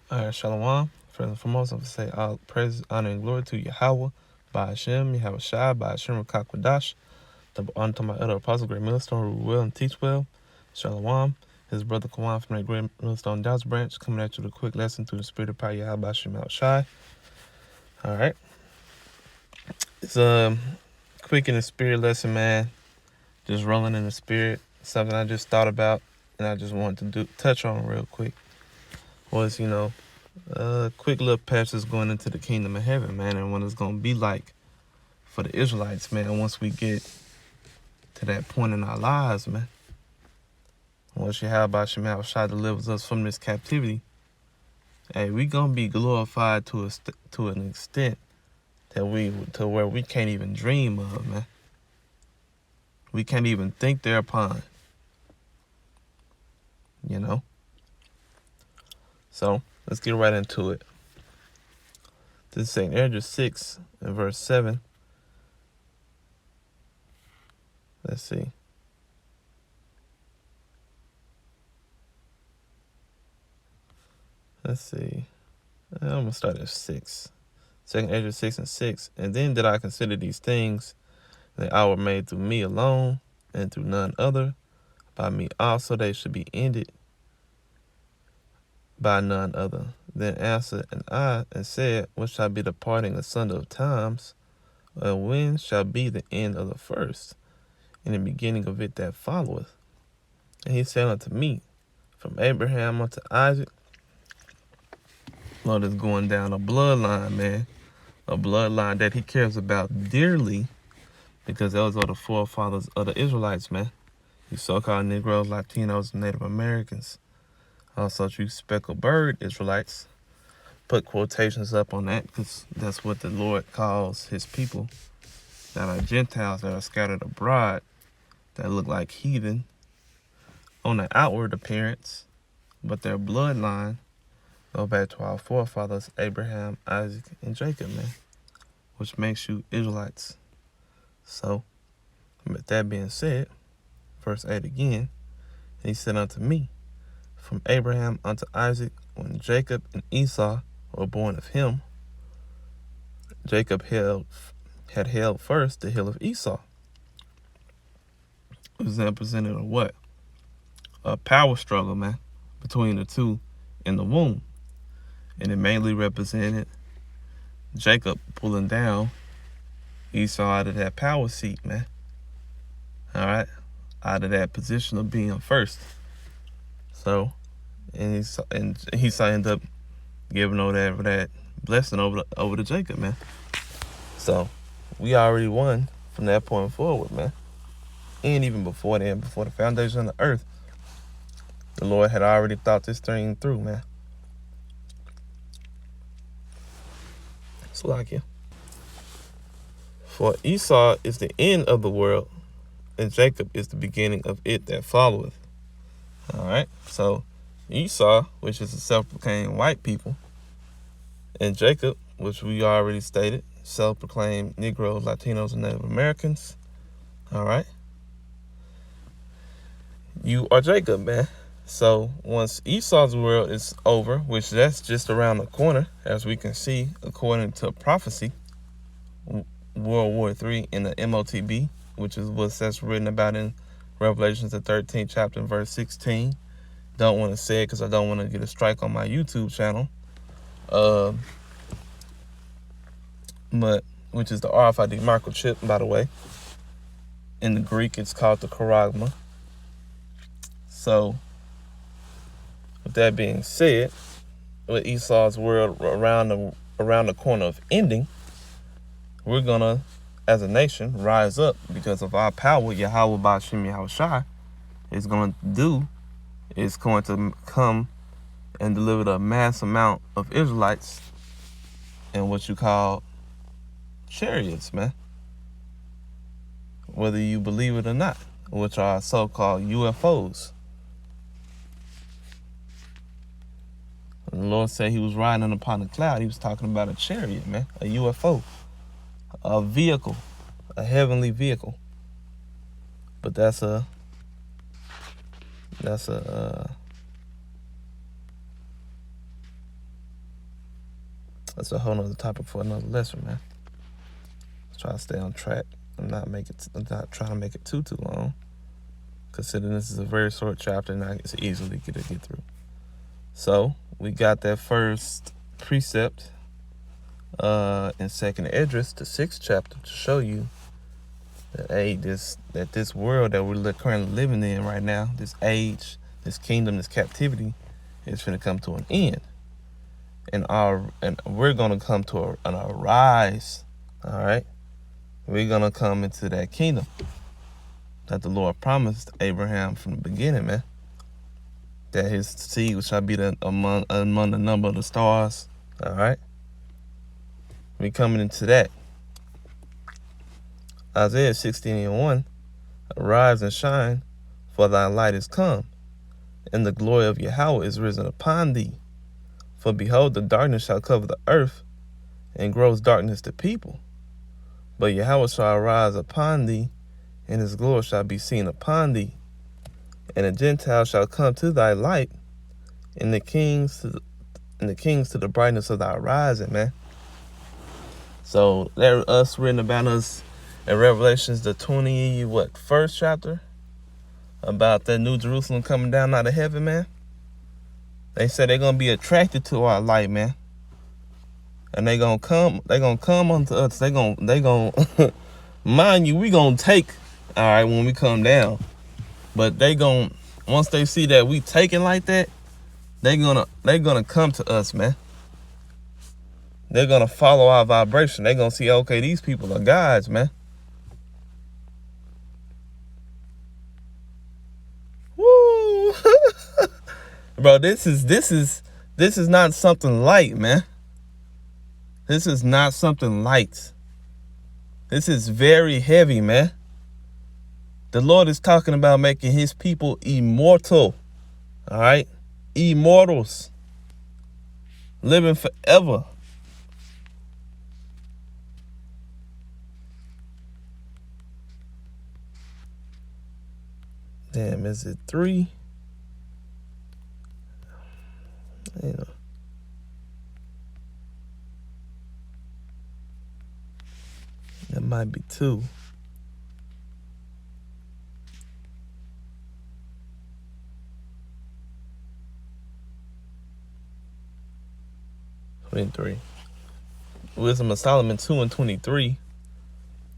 All right, Shalom. First and foremost, I'm going to say all praise, honor, and glory to Yahweh, by Hashem, Yahweh Shai, by Hashem, Rakakwadash, the honor to my other apostle, great millstone, who will and teach well. Shalom. His brother Kawan from that great millstone Dodge branch, coming at you with a quick lesson through the spirit of power, Yahweh, by Hashem, Yahweh Shai. All right. It's a quick in the spirit lesson, man. Just rolling in the spirit. Something I just thought about, and I just wanted to touch on real quick. Was, quick little passage going into the kingdom of heaven, man, and what it's going to be like for the Israelites, man, once we get to that point in our lives, man. Once Yahweh Shai Shai delivers us from this captivity, hey, we going to be glorified to an extent that to where we can't even dream of, man. We can't even think thereupon, So, let's get right into it. This is St. Ezra 6 and verse 7. Let's see. I'm going to start at 6. 2nd Ezra 6 and 6. And then did I consider these things, that I were made through me alone, and through none other. By me also they should be ended, by none other. Then answered I and said, what shall be the parting asunder of times? And when shall be the end of the first, and the beginning of it that followeth? And he said unto me, from Abraham unto Isaac. Lord is going down a bloodline, man. A bloodline that he cares about dearly, because those are the forefathers of the Israelites, man. You so-called Negroes, Latinos, Native Americans. Also, you speckled bird Israelites. Put quotations up on that, because that's what the Lord calls his people that are Gentiles, that are scattered abroad, that look like heathen on the outward appearance, but their bloodline go back to our forefathers, Abraham, Isaac, and Jacob, man, which makes you Israelites. So, with that being said, verse 8 again, he said unto me, from Abraham unto Isaac, when Jacob and Esau were born of him, Jacob had held first the hill of Esau. It was represented a what? A power struggle, man, between the two in the womb. And it mainly represented Jacob pulling down Esau out of that power seat, man. All right? Out of that position of being first. So, and Esau ended up giving over that blessing over to Jacob, man. So, we already won from that point forward, man. And even before then, before the foundation of the earth, the Lord had already thought this thing through, man. Salakia. For Esau is the end of the world, and Jacob is the beginning of it that followeth. All right? So, Esau, which is a self-proclaimed white people, and Jacob, which we already stated, self-proclaimed Negroes, Latinos, and Native Americans. All right? You are Jacob, man. So once Esau's world is over, which that's just around the corner, as we can see, according to prophecy, World War III in the MOTB, which is what that's written about in Revelations, the 13th chapter, verse 16. Don't want to say it because I don't want to get a strike on my YouTube channel. But which is the RFID microchip, by the way. In the Greek, it's called the charagma. So, with that being said, with Esau's world around the corner of ending, we're gonna, as a nation, rise up because of our power. Yahweh Ba'Shem Yahweh Shai is going to come and deliver the mass amount of Israelites in what you call chariots, man. Whether you believe it or not, which are so-called UFOs. When the Lord said he was riding upon a cloud, he was talking about a chariot, man, a UFO, a vehicle, a heavenly vehicle. But that's a That's a whole nother topic for another lesson, man. Let's try to stay on track and not not trying to make it too long. Considering this is a very short chapter and it's easily get through. So we got that first precept in Second Esdras, the 6th chapter, to show you that this world that we're currently living in right now, this age, this kingdom, this captivity, is going to come to an end, and we're going to come to a rise. All right, we're going to come into that kingdom that the Lord promised Abraham from the beginning, man. That his seed shall be among the number of the stars. All right, we coming into that. Isaiah 16:1, arise and shine, for thy light is come, and the glory of Yahweh is risen upon thee. For behold, the darkness shall cover the earth, and gross darkness the people. But Yahweh shall arise upon thee, and his glory shall be seen upon thee. And the Gentiles shall come to thy light, and the kings to the brightness of thy rising, man. So there us written about us in Revelations, the 21st chapter, about that New Jerusalem coming down out of heaven, man. They said they're gonna be attracted to our light, man, and they gonna come unto us. They gonna mind you, we gonna take, all right, when we come down, but once they see that we taking like that, they're gonna come to us, man. They're gonna follow our vibration. They're gonna see, okay, these people are gods, man. Woo! Bro, this is not something light, man. This is not something light. This is very heavy, man. The Lord is talking about making his people immortal. All right? Immortals. Living forever. Damn, is it 3? You know. That might be 2. Wisdom of Solomon 2:23.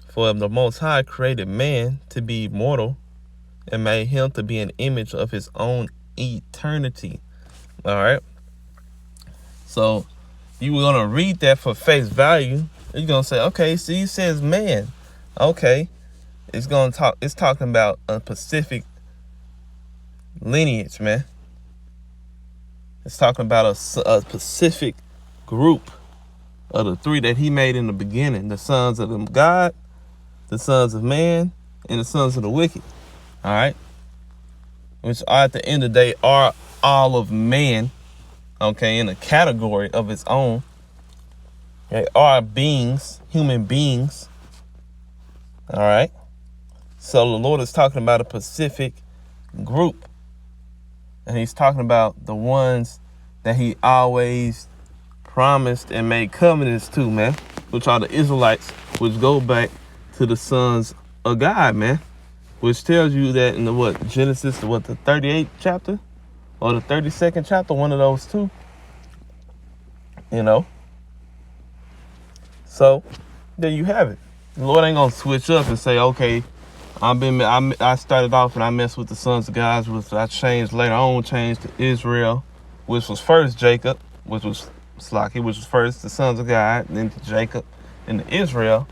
For the Most High created man to be immortal, and made him to be an image of his own eternity. All right. So you were gonna read that for face value. You're gonna say, okay, see, it says man. Okay, it's talking about a specific lineage, man. It's talking about a specific group of the 3 that he made in the beginning: the sons of God, the sons of man, and the sons of the wicked. All right, which are, at the end of the day, are all of man, okay, in a category of its own. They are beings, human beings. All right, so the Lord is talking about a specific group, and he's talking about the ones that he always promised and made covenants to, man, which are the Israelites, which go back to the sons of God, man. Which tells you that in the Genesis, the 38th chapter or the 32nd chapter, one of those 2. You know. So there you have it. The Lord ain't gonna switch up and say, okay, I started off and I messed with the sons of God, which I changed later on, changed to Israel, which was first Jacob, which was Slaki, which was first the sons of God, then to Jacob, and to Israel.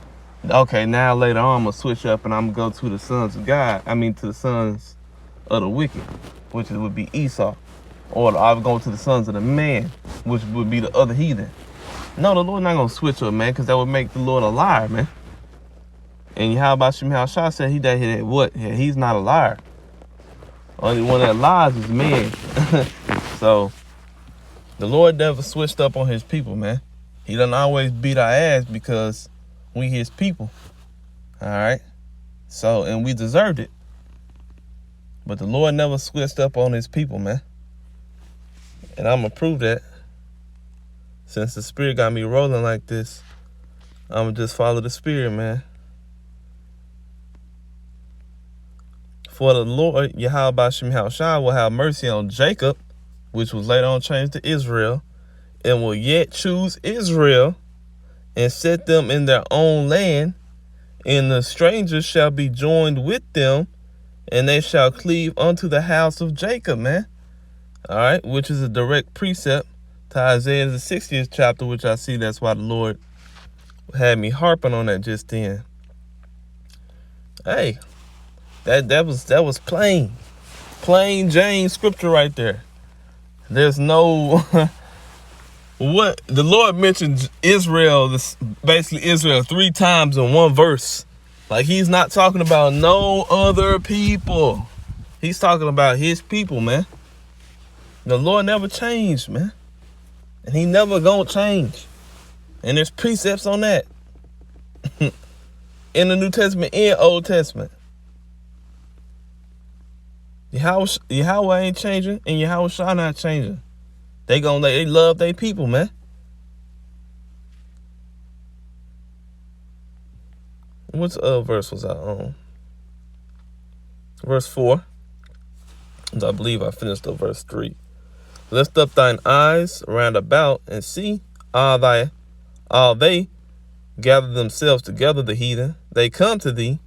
Okay, now later on I'm gonna switch up and I'm gonna go to the sons of God. To the sons of the wicked, which would be Esau. Or I'll go to the sons of the man, which would be the other heathen. No, the Lord not gonna switch up, man, because that would make the Lord a liar, man. And how about Shemel Shah said he that what? Yeah, he's not a liar. Only one that lies is man. So the Lord never switched up on his people, man. He doesn't always beat our ass because we his people. All right. So, and we deserved it. But the Lord never switched up on his people, man. And I'm going to prove that Since the Spirit got me rolling like this, I'm going to just follow the Spirit, man. For the Lord, Yahweh Ba'Shem Yahushua, will have mercy on Jacob, which was later on changed to Israel, and will yet choose Israel and set them in their own land, and the strangers shall be joined with them, and they shall cleave unto the house of Jacob, man. All right, which is a direct precept to Isaiah the 60th chapter, which I see that's why the Lord had me harping on that just then. Hey, that was plain Jane scripture right there. There's no what the Lord mentioned Israel, basically Israel 3 times in one verse. Like he's not talking about no other people. He's talking about his people, man. The Lord never changed, man. And he never gonna change. And there's precepts on that. In the New Testament and Old Testament. Yahweh ain't changing and Yahweh Shah not changing. They love their people, man. Which verse was I on? Verse 4. I believe I finished up verse 3. Lift up thine eyes round about and see all they gather themselves together, the heathen. They come to thee.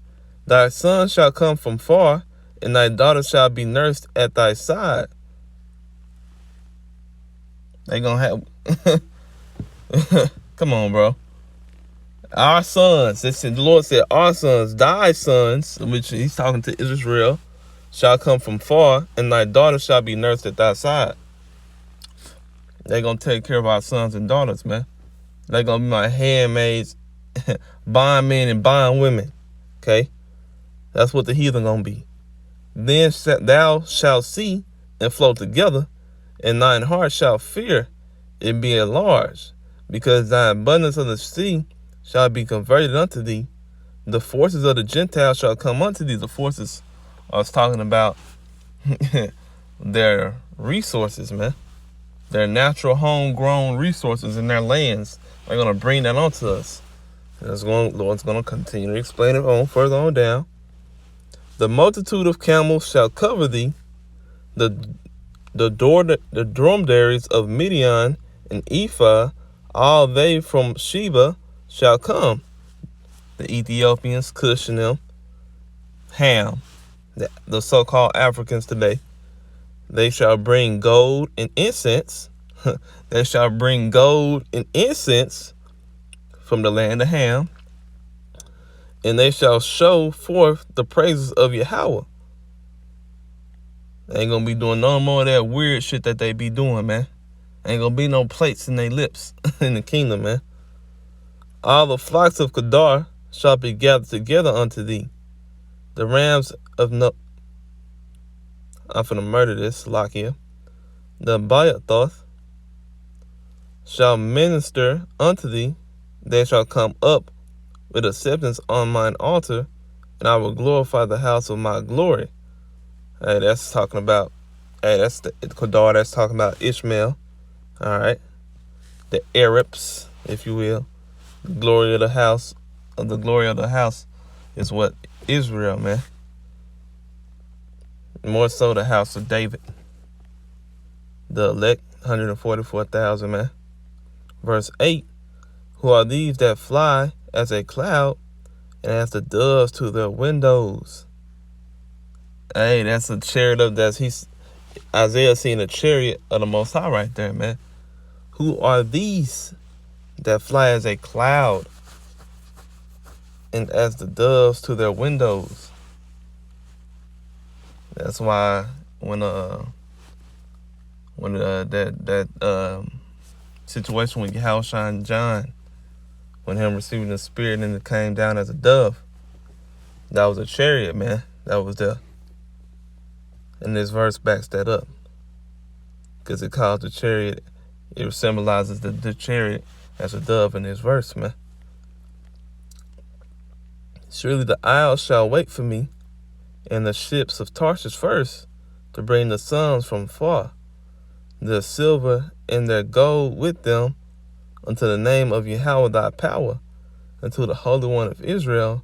Thy son shall come from far, and thy daughter shall be nursed at thy side. They gonna have come on, bro. Our sons, the Lord said, our sons, thy sons, which he's talking to Israel, shall come from far, and thy daughter shall be nursed at thy side. They're going to take care of our sons and daughters, man. They're going to be my handmaids, bondmen and bondwomen, okay? That's what the heathen going to be. Then thou shalt see and flow together, and thine heart shall fear and be enlarged, because thy abundance of the sea shall be converted unto thee. The forces of the Gentiles shall come unto thee. The forces I was talking about their resources, man. Their natural homegrown resources in their lands. They're going to bring that onto us. Lord's going to continue to explain it on further on down. The multitude of camels shall cover thee. The dromedaries of Midian and Ephah, all they from Sheba shall come. The Ethiopians, Cush and them, Ham, the so-called Africans today. They shall bring gold and incense. They shall bring gold and incense from the land of Ham. And they shall show forth the praises of Yahweh. They ain't going to be doing no more of that weird shit that they be doing, man. Ain't going to be no plates in their lips in the kingdom, man. All the flocks of Kedar shall be gathered together unto thee. The rams of I'm finna murder this, Lakia. The Bayathoth shall minister unto thee. They shall come up with acceptance on mine altar, and I will glorify the house of my glory. Hey, that's talking about, that's the Kedar, that's talking about Ishmael. All right. The Arabs, if you will. The glory of the house is what? Israel, man. More so the house of David. The elect, 144,000, man. Verse 8. Who are these that fly as a cloud and as the doves to their windows? Hey, that's a chariot of Isaiah seen a chariot of the Most High right there, man. Who are these that fly as a cloud and as the doves to their windows? That's why when that situation with Yahushua and John, when him receiving the Spirit and it came down as a dove, that was a chariot, man. That was there. And this verse backs that up, because it calls the chariot, it symbolizes the chariot as a dove in this verse, man. Surely the isles shall wait for me, and the ships of Tarshish first, to bring the sons from far, the silver and their gold with them, unto the name of Yahweh thy power, unto the Holy One of Israel,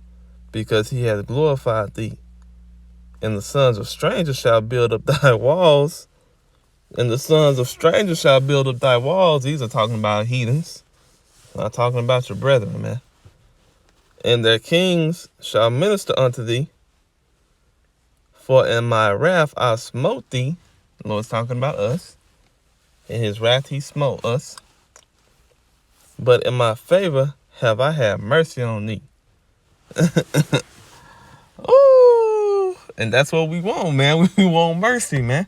because he hath glorified thee. And the sons of strangers shall build up thy walls, and the sons of strangers shall build up thy walls. These are talking about heathens, not talking about your brethren, man. And their kings shall minister unto thee, for in my wrath I smote thee. The Lord's talking about us. In his wrath he smote us. But in my favor have I had mercy on thee. Ooh, and that's what we want, man. We want mercy, man.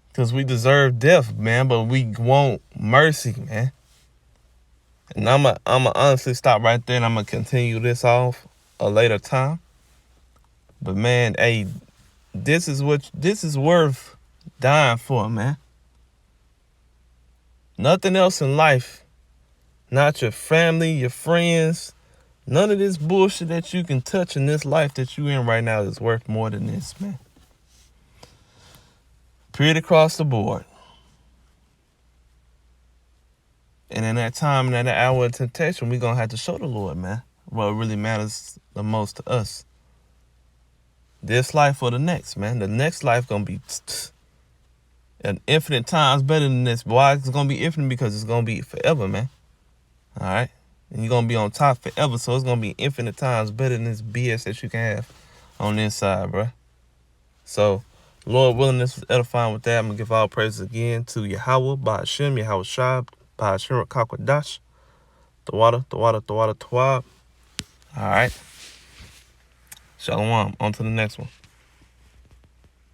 Because we deserve death, man, but we want mercy, man. And I'm going to honestly stop right there, and I'm going to continue this off a later time. But, man, hey, this is worth dying for, man. Nothing else in life, not your family, your friends, none of this bullshit that you can touch in this life that you in right now is worth more than this, man. Period across the board. And in that time, in that hour of temptation, we're going to have to show the Lord, man, what really matters the most to us. This life or the next, man. The next life going to be an infinite times better than this. Why? It's going to be infinite because it's going to be forever, man. All right? And you're going to be on top forever, so it's going to be infinite times better than this BS that you can have on this side, bro. So, Lord willing, this was edifying with that. I'm going to give all praises again to Yahweh, Ba'ashem, Yahweh Shai, Ba'ashem, Rakakwadash, Tawada, Tawab. All right. Shalom. On to the next one.